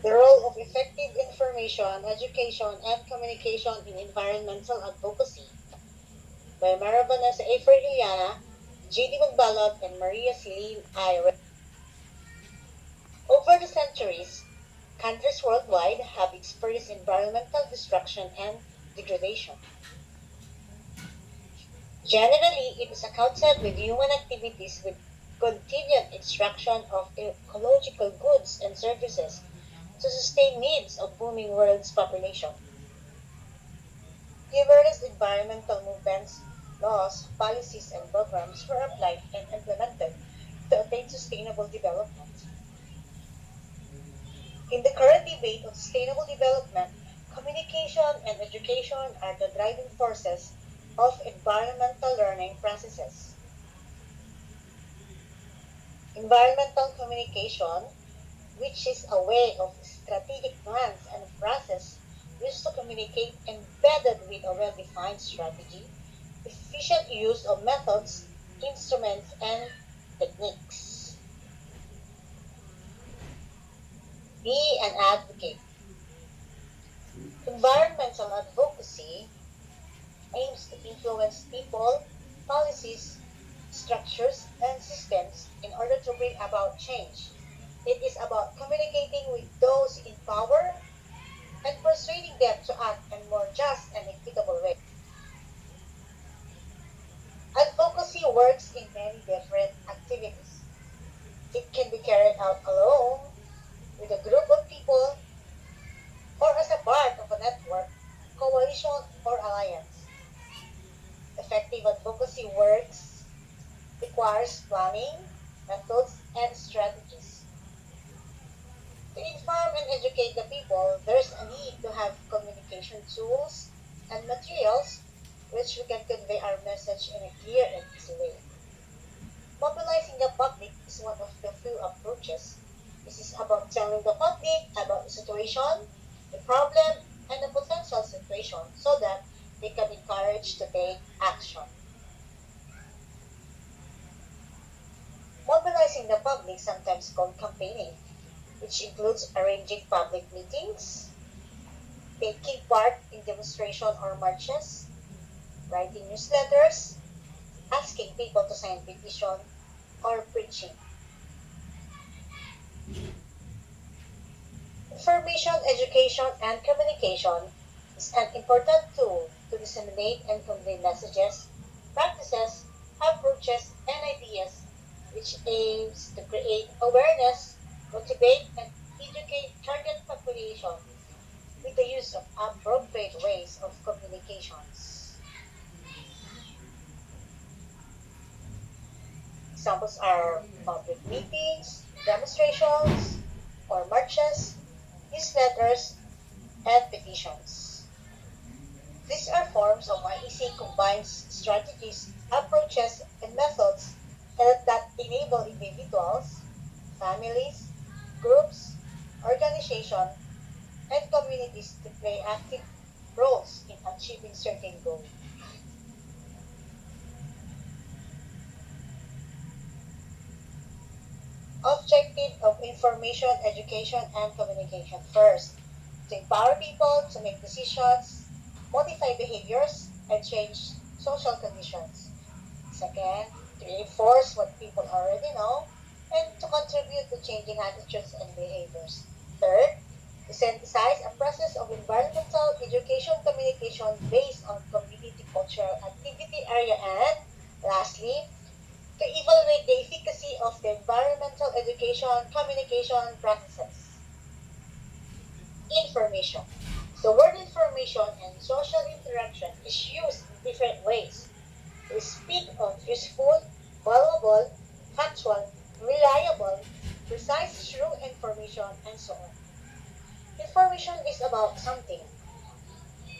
The role of effective information, education, and communication in environmental advocacy by Mara Vanessa A. Fergiliana, J.D. Magbalot, and Maria Celine I. Over the centuries, countries worldwide have experienced environmental destruction and degradation. Generally, it is accounted with human activities with continued extraction of ecological goods and services to sustain needs of booming world's population. Numerous environmental movements, laws, policies, and programs were applied and implemented to attain sustainable development. In the current debate on sustainable development, communication and education are the driving forces of environmental learning processes. Environmental communication, which is a way of strategic plans and process used to communicate embedded with a well-defined strategy, efficient use of methods, instruments, and techniques. Be an advocate. Environmental advocacy aims to influence people, policies, structures, and systems in order to bring about change. It is about communicating with those in power and persuading them to act in more just and equitable way. Advocacy works in many different activities. It can be carried out alone, with a group of people, or as a part of a network, coalition, or alliance. Effective advocacy works requires planning, methods, and strategies. To inform and educate the people, there's a need to have communication tools and materials which we can convey our message in a clear and easy way. Mobilizing the public is one of the few approaches. This is about telling the public about the situation, the problem, and the potential situation so that they can be encouraged to take action. Mobilizing the public, sometimes called campaigning, which includes arranging public meetings, taking part in demonstrations or marches, writing newsletters, asking people to sign petition, or preaching. Information, education, and communication is an important tool to disseminate and convey messages, practices, approaches, and ideas which aims to create awareness, motivate, and educate target population with the use of appropriate ways of communications. Examples are public meetings, demonstrations, or marches, newsletters, and petitions. These are forms of IEC combines strategies, approaches, and methods that enable individuals, families, groups, organizations, and communities to play active roles in achieving certain goals. Objective of information, education, and communication. First, to empower people to make decisions, modify behaviors, and change social conditions. Second, to reinforce what people already know and to contribute to changing attitudes and behaviors. Third, to synthesize a process of environmental education communication based on community cultural activity area. And lastly, to evaluate the efficacy of the environmental education communication practices. Information. The word information and social interaction is used in different ways. We speak of useful, valuable, factual, reliable, precise, true information, and so on. Information is about something.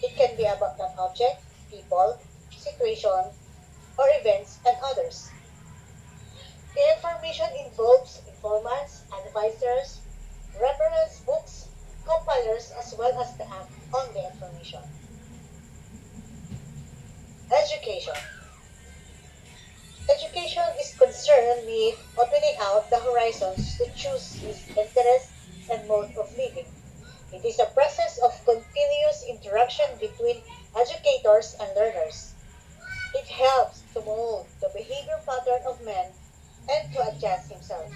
It can be about an object, people, situation, or events, and others. The information involves informants, advisors, reference books, compilers, as well as the act on the information. Education. Education is concerned with opening out the horizons to choose his interest and mode of living. It is a process of continuous interaction between educators and learners. It helps to mold the behavior pattern of man and to adjust himself.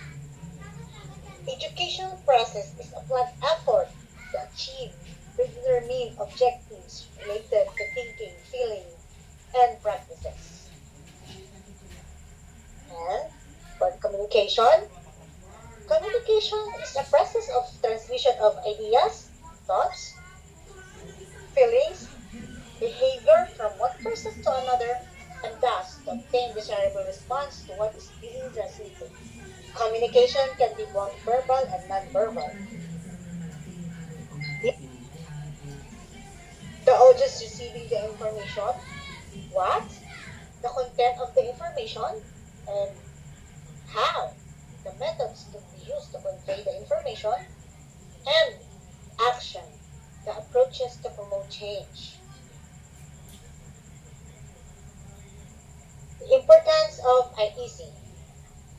Educational process is a planned effort to achieve predetermined objectives related to thinking, feeling, and practices. And for communication, communication is a process of transmission of ideas, thoughts, feelings, behavior from one person to another, and thus to obtain desirable response to what is being transmitted. Communication can be both verbal and non-verbal. The audience receiving the information, what, the content of the information, and how the methods to be used to convey the information, and action, the approaches to promote change. The importance of IEC.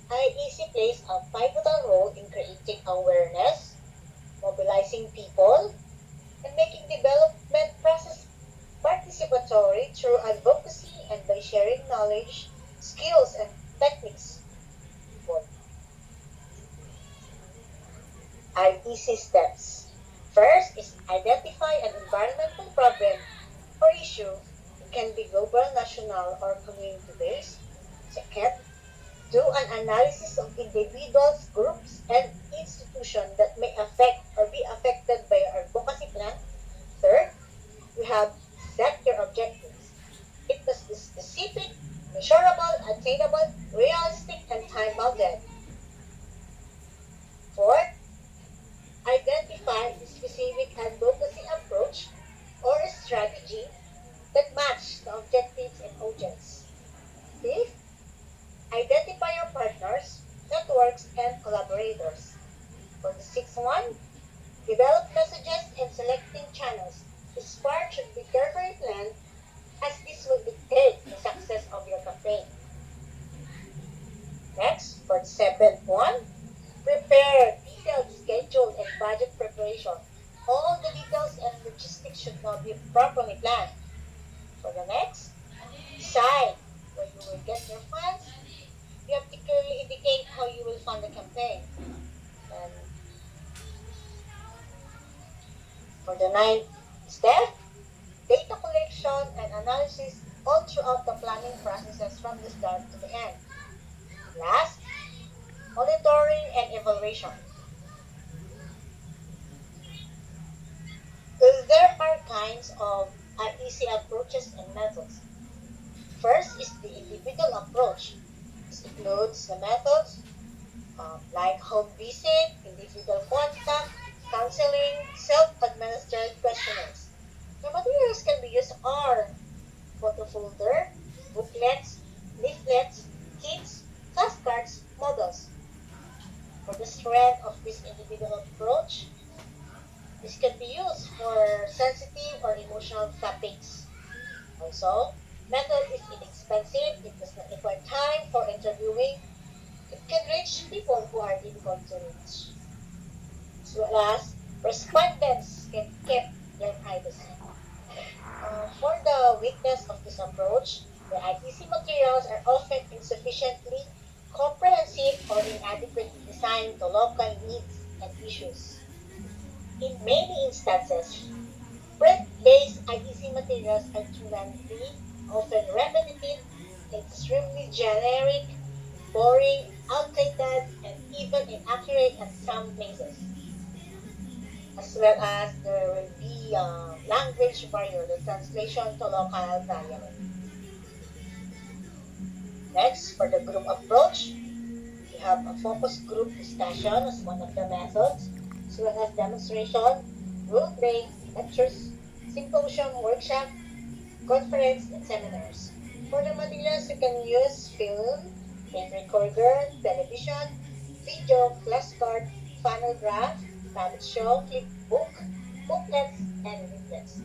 IEC plays a pivotal role in creating awareness, mobilizing people, and making development process participatory through advocacy and by sharing knowledge, skills, and techniques. IEC steps. First is identify an environmental problem or issue. It can be global, national, or community-based. Second, do an analysis of individuals, groups, and institutions that may affect or be affected by your advocacy plan. Third, we have set your objectives. It must be specific, measurable, attainable, realistic, and time-bounded. Fourth, identify the specific advocacy approach or strategy that match the objectives and audience. Fifth, identify your partners, networks, and collaborators. For the sixth one, develop messages and selecting channels. This part should be carefully planned as this will dictate the success of your campaign. Next, for the seventh one, prepare detailed schedule and budget preparation. All the details and logistics should now be properly planned. For the next, decide where you will get your funds. You have to clearly indicate how you will fund the campaign. And for the ninth step, data collection and analysis all throughout the planning processes from the start to the end. Last, monitoring and evaluation. There are kinds of IEC approaches and methods. First is the individual approach. This includes the methods like home visit, individual contact, counseling, self-administered questionnaires. The materials can be used are photo folder, booklets, leaflets, kits, flashcards, models. For the strength of this individual approach, this can be used for sensitive or emotional topics. Also, method is inexpensive, it does not require time for interviewing, it can reach people who are difficult to reach. As well as respondents can keep their privacy. For the weakness of this approach, the ITC materials are often insufficiently comprehensive or inadequately designed to local needs and issues. In many instances, print-based ITC materials are too lengthy, often repetitive, extremely generic, boring, outdated, and even inaccurate at some places. As well as there will be language barrier, the translation to local dialect. Next, for the group approach, we have a focus group discussion as one of the methods, as well as demonstration, role play, lectures, symposium, workshop, conference, and seminars. For the materials, you can use film, tape recorder, television, video, flashcard, funnel graph, tablet show, flipbook, booklets, and leaflets.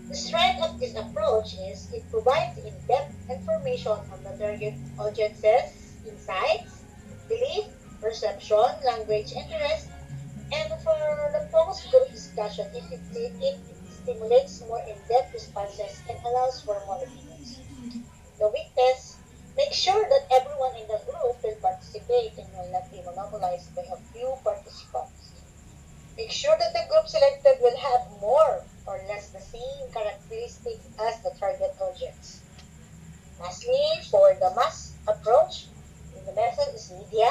The strength of this approach is it provides in-depth information on the target audience's insights, belief, perception, language, interest, and for the focus group discussion, discussion if it stimulates more in-depth responses and allows for more opinions. The weakness, make sure that everyone in the group will participate and will not be monopolized by a few participants. Make sure that the group selected will have more or less the same characteristic as the target audience. Lastly, for the mass approach, the method is media.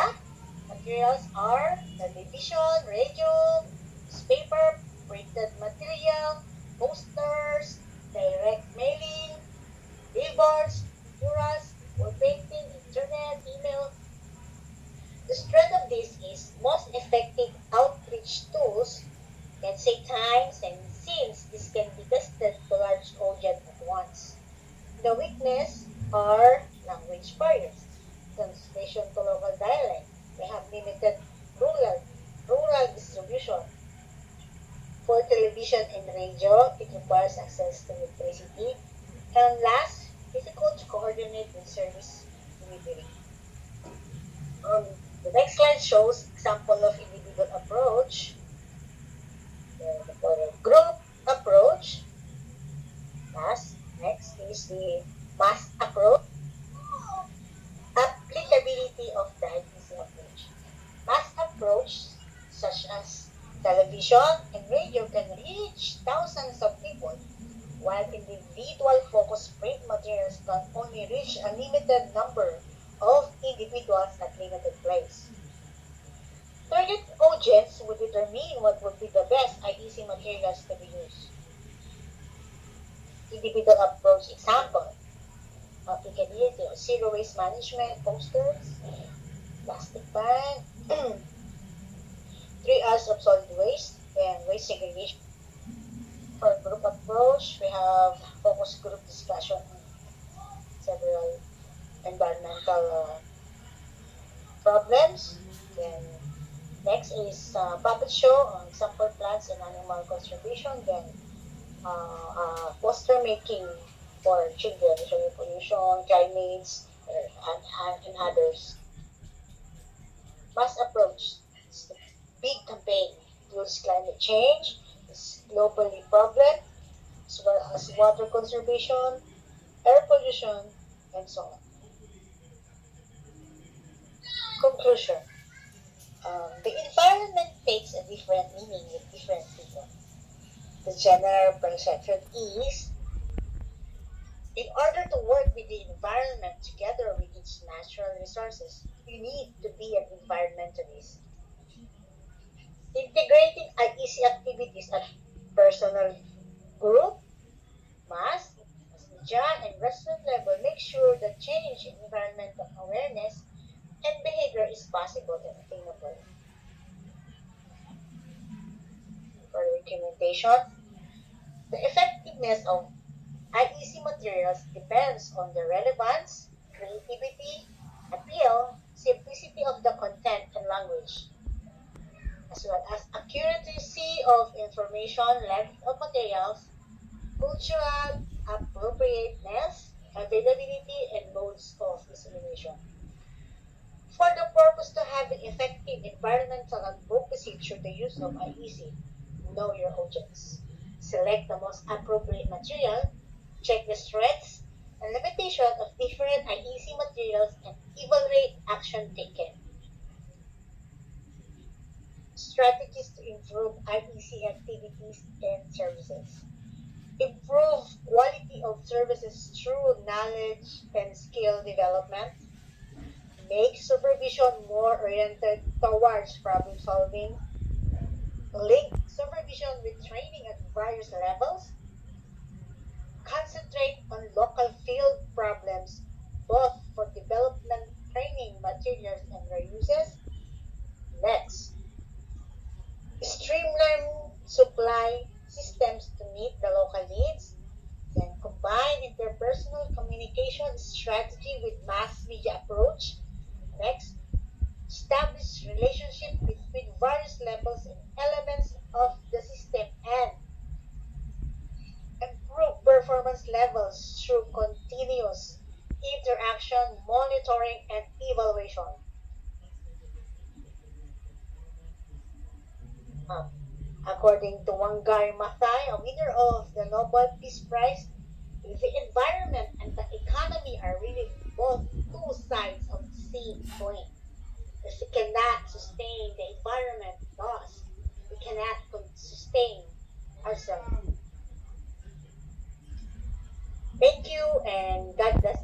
Materials are television, radio, newspaper, printed material, posters, direct mailing, billboards, murals, wall painting, internet, email. The strength of this is most effective outreach tools can save times and since this can be tested to large audience at once. The weakness are language barriers. Translation to local dialect. We have limited rural distribution. For television and radio, it requires access to electricity. And last, difficult to coordinate with service delivery. The next slide shows example of individual approach. For the group approach, next is the mass approach. Applicability of the IPC approach. Mass approach, such as television and radio, can reach thousands of people, while individual focused print materials can only reach a limited number of individuals at limited place. Target audience would determine what would be the best IEC materials to be used. Individual approach example, applicability of zero waste management posters, plastic bag, 3 hours of solid waste, and waste segregation. For group approach, we have focus group discussion on several environmental problems. Then next is puppet show on example plants and animal conservation. Then poster making for children, showing pollution, climates, and others. Mass approach. It's the big campaign. Includes climate change, is globally problem, as well as water conservation, air pollution, and so on. Conclusion. The environment takes a different meaning with different people. The general perception is in order to work with the environment together with its natural resources, you need to be an environmentalist. Integrating IEC activities at personal, group, mass media, and restaurant level make sure that change in environmental awareness and behavior is possible and attainable. For documentation, the effectiveness of IEC materials depends on the relevance, creativity, appeal, simplicity of the content and language, as well as accuracy of information, length of materials, cultural appropriateness, availability, and modes of dissemination. For the purpose to have effective environmental advocacy through the use of IEC, know your audience. Select the most appropriate material, check the strengths and limitations of different IEC materials, and evaluate action taken. Strategies to improve IEC activities and services. Improve quality of services through knowledge and skill development. Make supervision more oriented towards problem solving. Link supervision with training at various levels. Concentrate on local field problems, both for development, training, materials, and reuses. Next, streamline supply systems to meet the local needs. Then combine interpersonal communication strategy with mass media approach. Next, establish relationship between various levels and elements of the system and improve performance levels through continuous interaction, monitoring, and evaluation. Um, According to Wangari Maathai, a winner of the Nobel Peace Prize, the environment and the economy are really both two sides of the same coin. If we cannot sustain the environment, thus we cannot sustain ourselves. Thank you and God bless